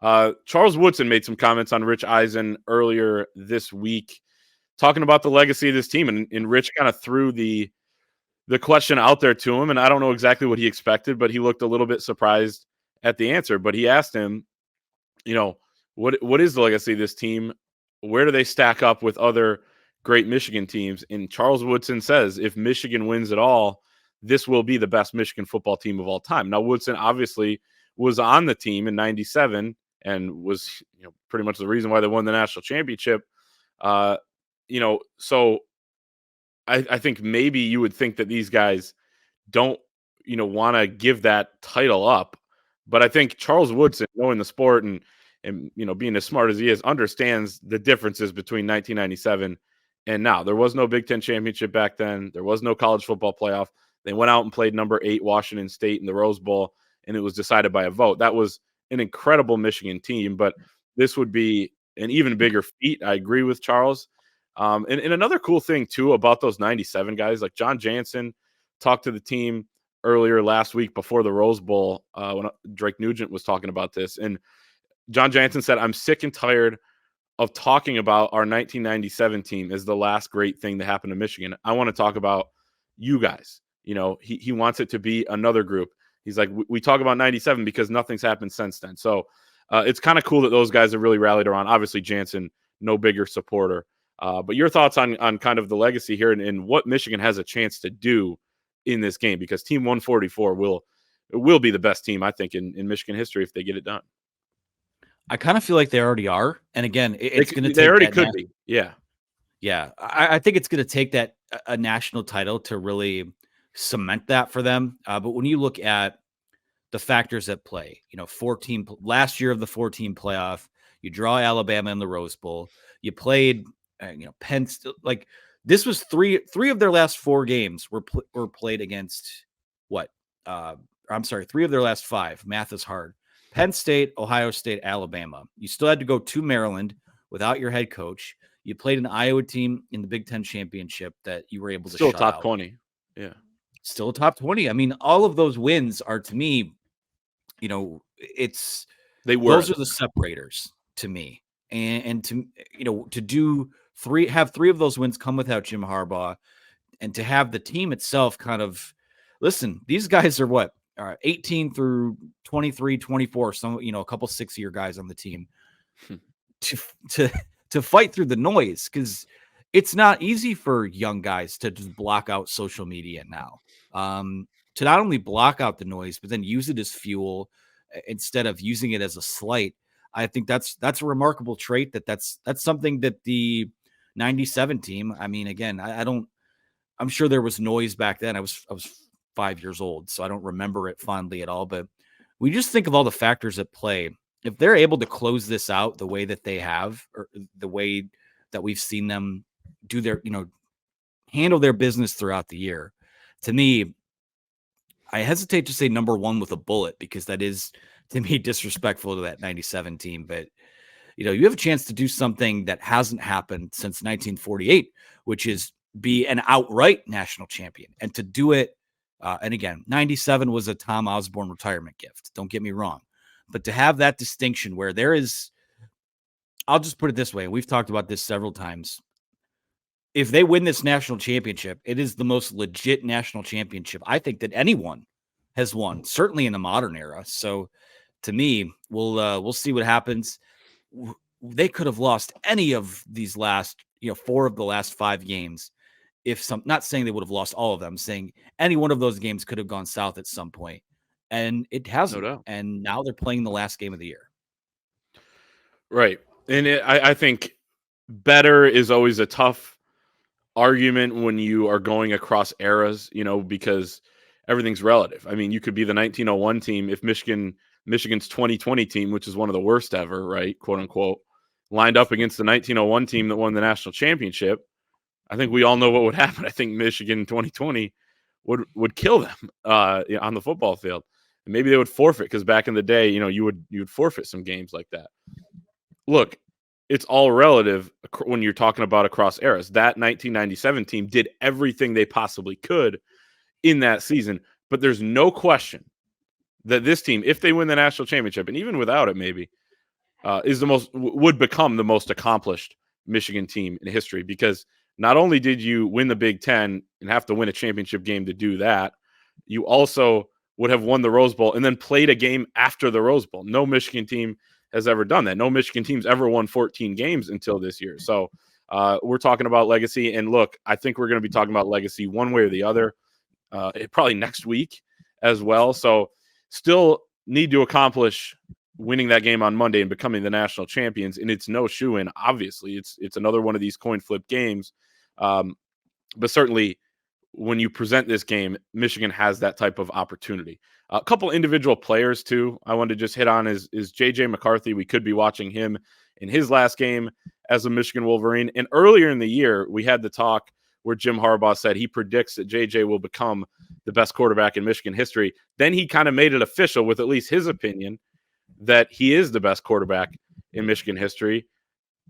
Charles Woodson made some comments on Rich Eisen earlier this week, talking about the legacy of this team, and Rich kind of threw the question out there to him, and I don't know exactly what he expected, but he looked a little bit surprised at the answer. But he asked him, what is the legacy of this team? Where do they stack up with other great Michigan teams? And Charles Woodson says, if Michigan wins it all, this will be the best Michigan football team of all time. Now, Woodson obviously was on the team in '97 and was pretty much the reason why they won the national championship. So I think maybe you would think that these guys don't, want to give that title up. But I think Charles Woodson, knowing the sport and being as smart as he is, understands the differences between 1997 and now. There was no Big Ten championship back then. There was no college football playoff. They went out and played number 8 Washington State in the Rose Bowl, and it was decided by a vote. That was an incredible Michigan team, but this would be an even bigger feat. I agree with Charles. And another cool thing, too, about those 97 guys, like John Jansen talked to the team earlier last week before the Rose Bowl when Drake Nugent was talking about this. And John Jansen said, I'm sick and tired of talking about our 1997 team as the last great thing that happened to Michigan. I want to talk about you guys. He wants it to be another group. He's like, we talk about 97 because nothing's happened since then. So it's kind of cool that those guys have really rallied around. Obviously, Jansen, no bigger supporter. But your thoughts on kind of the legacy here and what Michigan has a chance to do in this game, because Team 144 will be the best team, I think, in Michigan history if they get it done. I kind of feel like they already are. And again, it's going to take they already could be. Yeah. Yeah. I think it's going to take that a national title to really cement that for them. But when you look at the factors at play, 14 last year of the 14 playoff, you draw Alabama in the Rose Bowl, you played, Penn, like this was three of their last 4 games were played against what? I'm sorry, 3 of their last 5. Math is hard. Penn State, Ohio State, Alabama. You still had to go to Maryland without your head coach. You played an Iowa team in the Big Ten championship that you were able to still shut top out. 20. Yeah. Still a top 20. I mean, all of those wins are, to me, those are the separators to me. And to, to do have 3 of those wins come without Jim Harbaugh, and to have the team itself kind of, listen, these guys are what? 18 through 23, 24, some, a couple 6-year guys on the team to fight through the noise, because it's not easy for young guys to just block out social media now. To not only block out the noise, but then use it as fuel instead of using it as a slight. I think that's a remarkable trait. That's something that the 97 team, I mean, again, I'm sure there was noise back then. I was 5 years old, so I don't remember it fondly at all. But we just think of all the factors at play. If they're able to close this out the way that they have, or the way that we've seen them do their, handle their business throughout the year, to me, I hesitate to say number 1 with a bullet, because that is, to me, disrespectful to that 97 team. But, you have a chance to do something that hasn't happened since 1948, which is be an outright national champion. And to do it, and again, 97 was a Tom Osborne retirement gift. Don't get me wrong. But to have that distinction where there is, I'll just put it this way. We've talked about this several times. If they win this national championship, it is the most legit national championship I think that anyone has won, certainly in the modern era. So to me, we'll see what happens. They could have lost any of these last, 4 of the last 5 games. Not saying they would have lost all of them, saying any one of those games could have gone south at some point, and it hasn't. No doubt. And now they're playing the last game of the year. Right. And I think better is always a tough argument when you are going across eras, because everything's relative. I mean, you could be the 1901 team if Michigan's 2020 team, which is one of the worst ever, right, quote unquote, lined up against the 1901 team that won the national championship. I think we all know what would happen. I think Michigan 2020 would kill them on the football field. And maybe they would forfeit, because back in the day, you would forfeit some games like that. Look, it's all relative when you're talking about across eras. That 1997 team did everything they possibly could in that season, but there's no question that this team, if they win the national championship, and even without it maybe, would become the most accomplished Michigan team in history, because not only did you win the Big Ten and have to win a championship game to do that, you also would have won the Rose Bowl and then played a game after the Rose Bowl. No Michigan team has ever done that. No Michigan team's ever won 14 games until this year. So we're talking about legacy. And look, I think we're going to be talking about legacy one way or the other, probably next week as well. So still need to accomplish winning that game on Monday and becoming the national champions. And it's no shoe-in, obviously. It's another one of these coin flip games. But certainly when you present this game, Michigan has that type of opportunity. A couple individual players, too, I wanted to just hit on is J.J. McCarthy. We could be watching him in his last game as a Michigan Wolverine. And earlier in the year, we had the talk where Jim Harbaugh said he predicts that J.J. will become the best quarterback in Michigan history. Then he kind of made it official with at least his opinion that he is the best quarterback in Michigan history.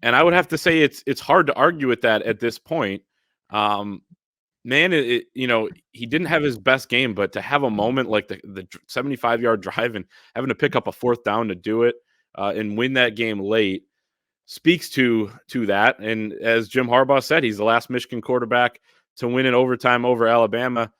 And I would have to say it's hard to argue with that at this point. Man, he didn't have his best game, but to have a moment like the 75-yard drive and having to pick up a fourth down to do it and win that game late speaks to that. And as Jim Harbaugh said, he's the last Michigan quarterback to win in overtime over Alabama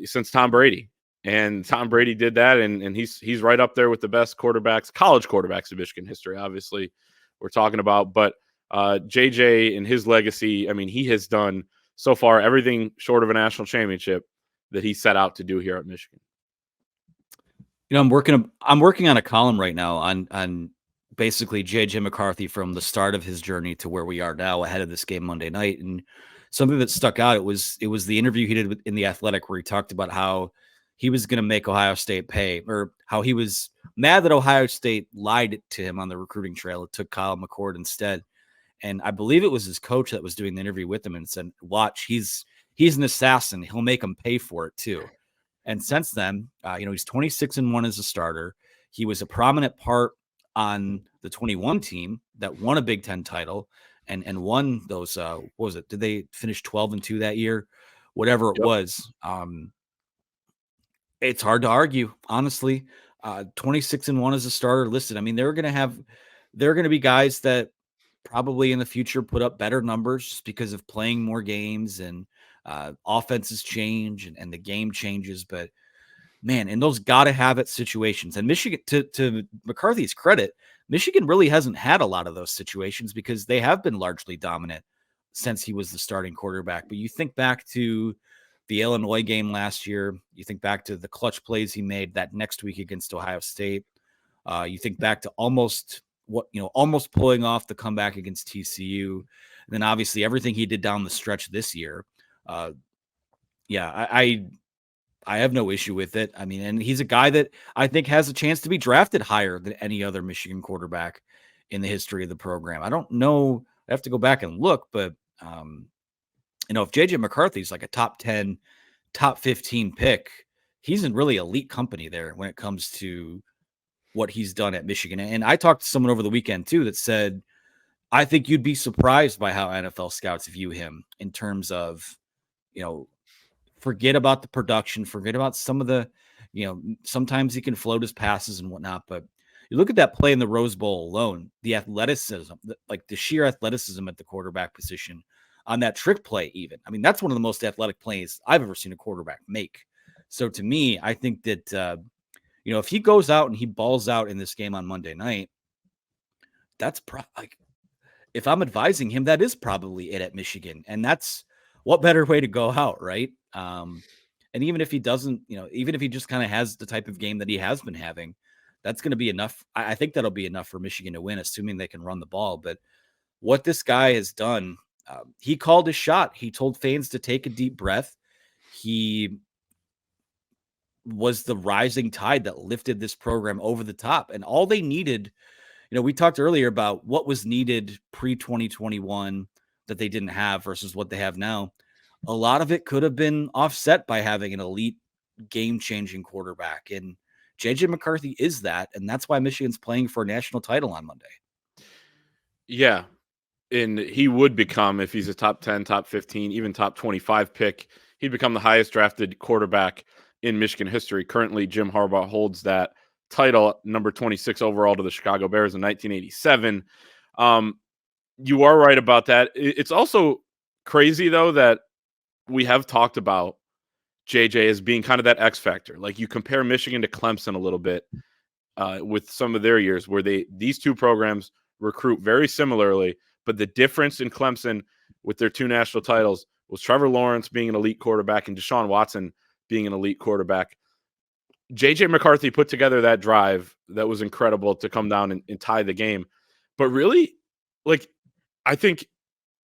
since Tom Brady. And Tom Brady did that, and he's right up there with the best quarterbacks, college quarterbacks in Michigan history, obviously, we're talking about. But JJ and his legacy, I mean, he has done so far everything short of a national championship that he set out to do here at Michigan. I'm working on a column right now on basically J.J. McCarthy from the start of his journey to where we are now ahead of this game Monday night. And something that stuck out, it was the interview he did in The Athletic where he talked about how he was going to make Ohio State pay, or how he was mad that Ohio State lied to him on the recruiting trail. It took Kyle McCord instead. And I believe it was his coach that was doing the interview with him and said, watch, he's an assassin. He'll make him pay for it too. And since then, he's 26-1 as a starter. He was a prominent part on the 21 team that won a Big Ten title and won those, what was it? Did they finish 12-2 that year? Whatever it was. It's hard to argue, honestly. 26-1 as a starter listed. I mean, there are going to be guys that probably in the future put up better numbers just because of playing more games and offenses change and the game changes. But man, in those gotta have it situations, and Michigan, to McCarthy's credit, Michigan really hasn't had a lot of those situations because they have been largely dominant since he was the starting quarterback. But you think back to the Illinois game last year, you think back to the clutch plays he made that next week against Ohio State. You think back to almost pulling off the comeback against TCU. And then obviously everything he did down the stretch this year. I have no issue with it. I mean, and he's a guy that I think has a chance to be drafted higher than any other Michigan quarterback in the history of the program. I don't know. I have to go back and look, but if JJ McCarthy's like a top 10, top 15 pick, he's in really elite company there when it comes to what he's done at Michigan. And I talked to someone over the weekend too that said, I think you'd be surprised by how NFL scouts view him in terms of, forget about the production, forget about some of the, sometimes he can float his passes and whatnot, but you look at that play in the Rose Bowl alone, the athleticism, the sheer athleticism at the quarterback position on that trick play even. I mean, that's one of the most athletic plays I've ever seen a quarterback make. So to me, I think that, if he goes out and he balls out in this game on Monday night, that's if I'm advising him, that is probably it at Michigan. And that's what better way to go out, right? And even if he doesn't, even if he just kind of has the type of game that he has been having, that's going to be enough. I think that'll be enough for Michigan to win, assuming they can run the ball. But what this guy has done, he called his shot. He told fans to take a deep breath. He was the rising tide that lifted this program over the top. And all they needed, we talked earlier about what was needed pre-2021 that they didn't have versus what they have now. A lot of it could have been offset by having an elite game-changing quarterback. And J.J. McCarthy is that. And that's why Michigan's playing for a national title on Monday. Yeah. And he would become, if he's a top 10, top 15, even top 25 pick, he'd become the highest drafted quarterback in Michigan history. Currently, Jim Harbaugh holds that title, number 26 overall to the Chicago Bears in 1987. You are right about that. It's also crazy, though, that we have talked about JJ as being kind of that X factor. Like, you compare Michigan to Clemson a little bit with some of their years where these two programs recruit very similarly, but the difference in Clemson with their two national titles was Trevor Lawrence being an elite quarterback and Deshaun Watson being an elite quarterback. JJ McCarthy put together that drive that was incredible to come down and tie the game. But really, like, I think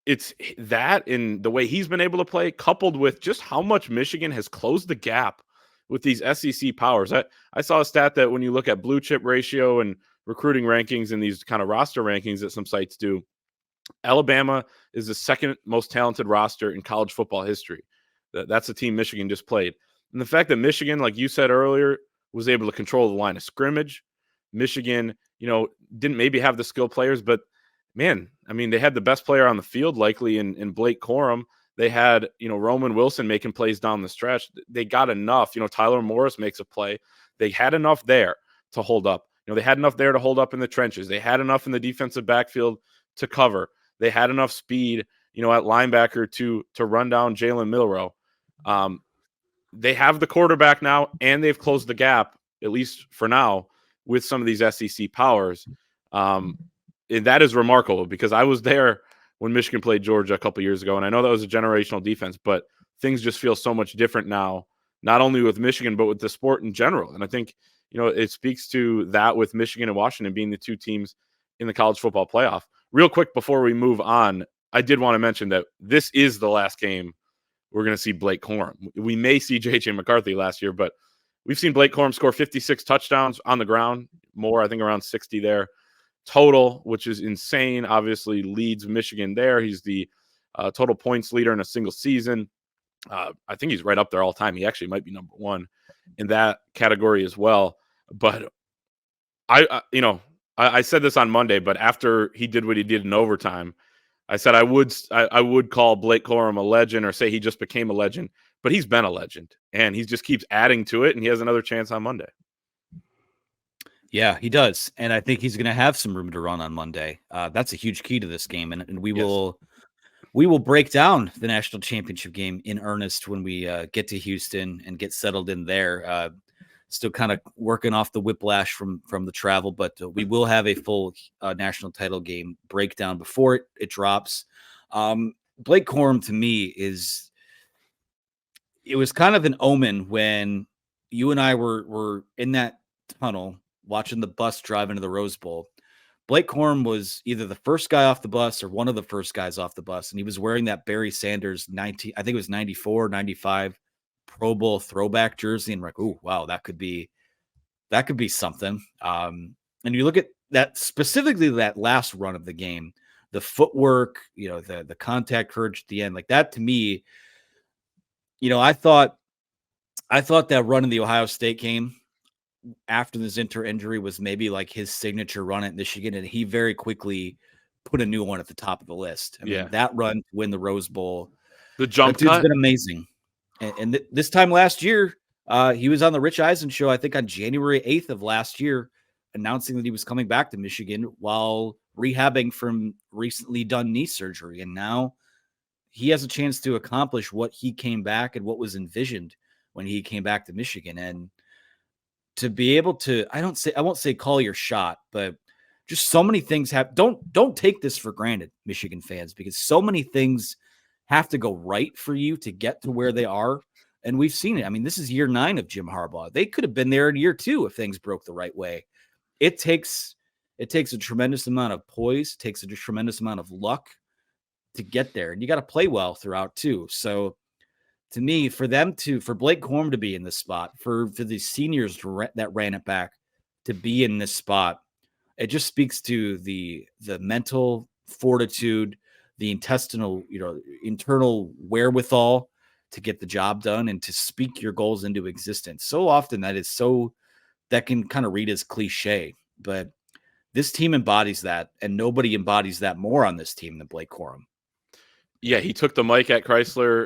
it's that in the way he's been able to play, coupled with just how much Michigan has closed the gap with these SEC powers. I saw a stat that when you look at blue chip ratio and recruiting rankings and these kind of roster rankings that some sites do, Alabama is the second most talented roster in college football history. That's the team Michigan just played. And the fact that Michigan, like you said earlier, was able to control the line of scrimmage. Michigan, didn't maybe have the skill players, but man, I mean, they had the best player on the field likely in Blake Corum. They had, Roman Wilson making plays down the stretch. They got enough. Tyler Morris makes a play. They had enough there to hold up. They had enough there to hold up in the trenches. They had enough in the defensive backfield to cover. They had enough speed, at linebacker to run down Jalen Milroe. They have the quarterback now, and they've closed the gap, at least for now, with some of these SEC powers. And that is remarkable because I was there when Michigan played Georgia a couple years ago, and I know that was a generational defense, but things just feel so much different now, not only with Michigan, but with the sport in general. And I think, it speaks to that with Michigan and Washington being the two teams in the college football playoff. Real quick before we move on, I did want to mention that this is the last game we're going to see Blake Corum. We may see J.J. McCarthy last year, but we've seen Blake Corum score 56 touchdowns on the ground, more, I think around 60 there total, which is insane. Obviously leads Michigan there. He's the total points leader in a single season. I think he's right up there all time. He actually might be number one in that category as well. But I said this on Monday, but after he did what he did in overtime, I said I would call Blake Corum a legend or say he just became a legend, but he's been a legend and he just keeps adding to it, and he has another chance on Monday. Yeah, he does, and I think he's going to have some room to run on Monday. That's a huge key to this game, and we will break down the national championship game in earnest when we get to Houston and get settled in there. Still kind of working off the whiplash from the travel, but we will have a full national title game breakdown before it drops. Blake Corum, to me, it was kind of an omen when you and I were in that tunnel watching the bus drive into the Rose Bowl. Blake Corum was either the first guy off the bus or one of the first guys off the bus, and he was wearing that Barry Sanders I think it was 94, 95 Pro Bowl throwback jersey, and we're like, oh wow, that could be something. And you look at that, specifically that last run of the game, the footwork, the contact courage at the end, like that to me, I thought that run in the Ohio State game after the Zinter injury was maybe like his signature run at Michigan, and he very quickly put a new one at the top of the list. I mean, that run to win the Rose Bowl, the jump dude's cut, been amazing. And this time last year, he was on the Rich Eisen show, I think on January 8th of last year, announcing that he was coming back to Michigan while rehabbing from recently done knee surgery. And now he has a chance to accomplish what he came back and what was envisioned when he came back to Michigan. And to be able to, I won't say call your shot, but just so many things don't take this for granted, Michigan fans, because so many things have to go right for you to get to where they are. And we've seen it. I mean, this is year 9 of Jim Harbaugh. They could have been there in year 2 if things broke the right way. It takes a tremendous amount of poise, takes a tremendous amount of luck to get there. And you got to play well throughout too. So to me, for Blake Corum to be in this spot, for the seniors that ran it back to be in this spot, it just speaks to the mental fortitude, the internal wherewithal to get the job done and to speak your goals into existence. So often that can kind of read as cliche, but this team embodies that, and nobody embodies that more on this team than Blake Corum. Yeah, he took the mic at Chrysler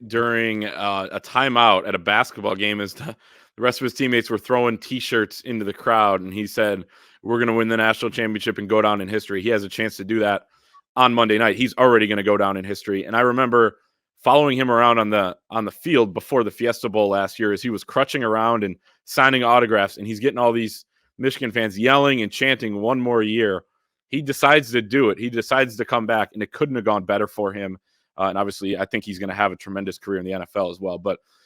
during a timeout at a basketball game as the rest of his teammates were throwing T-shirts into the crowd, and he said, "We're going to win the national championship and go down in history." He has a chance to do that on Monday night. He's already going to go down in history. And I remember following him around on the field before the Fiesta Bowl last year as he was crutching around and signing autographs, and he's getting all these Michigan fans yelling and chanting one more year. He decides to do it. He decides to come back, and it couldn't have gone better for him. And obviously, I think he's going to have a tremendous career in the NFL as well. But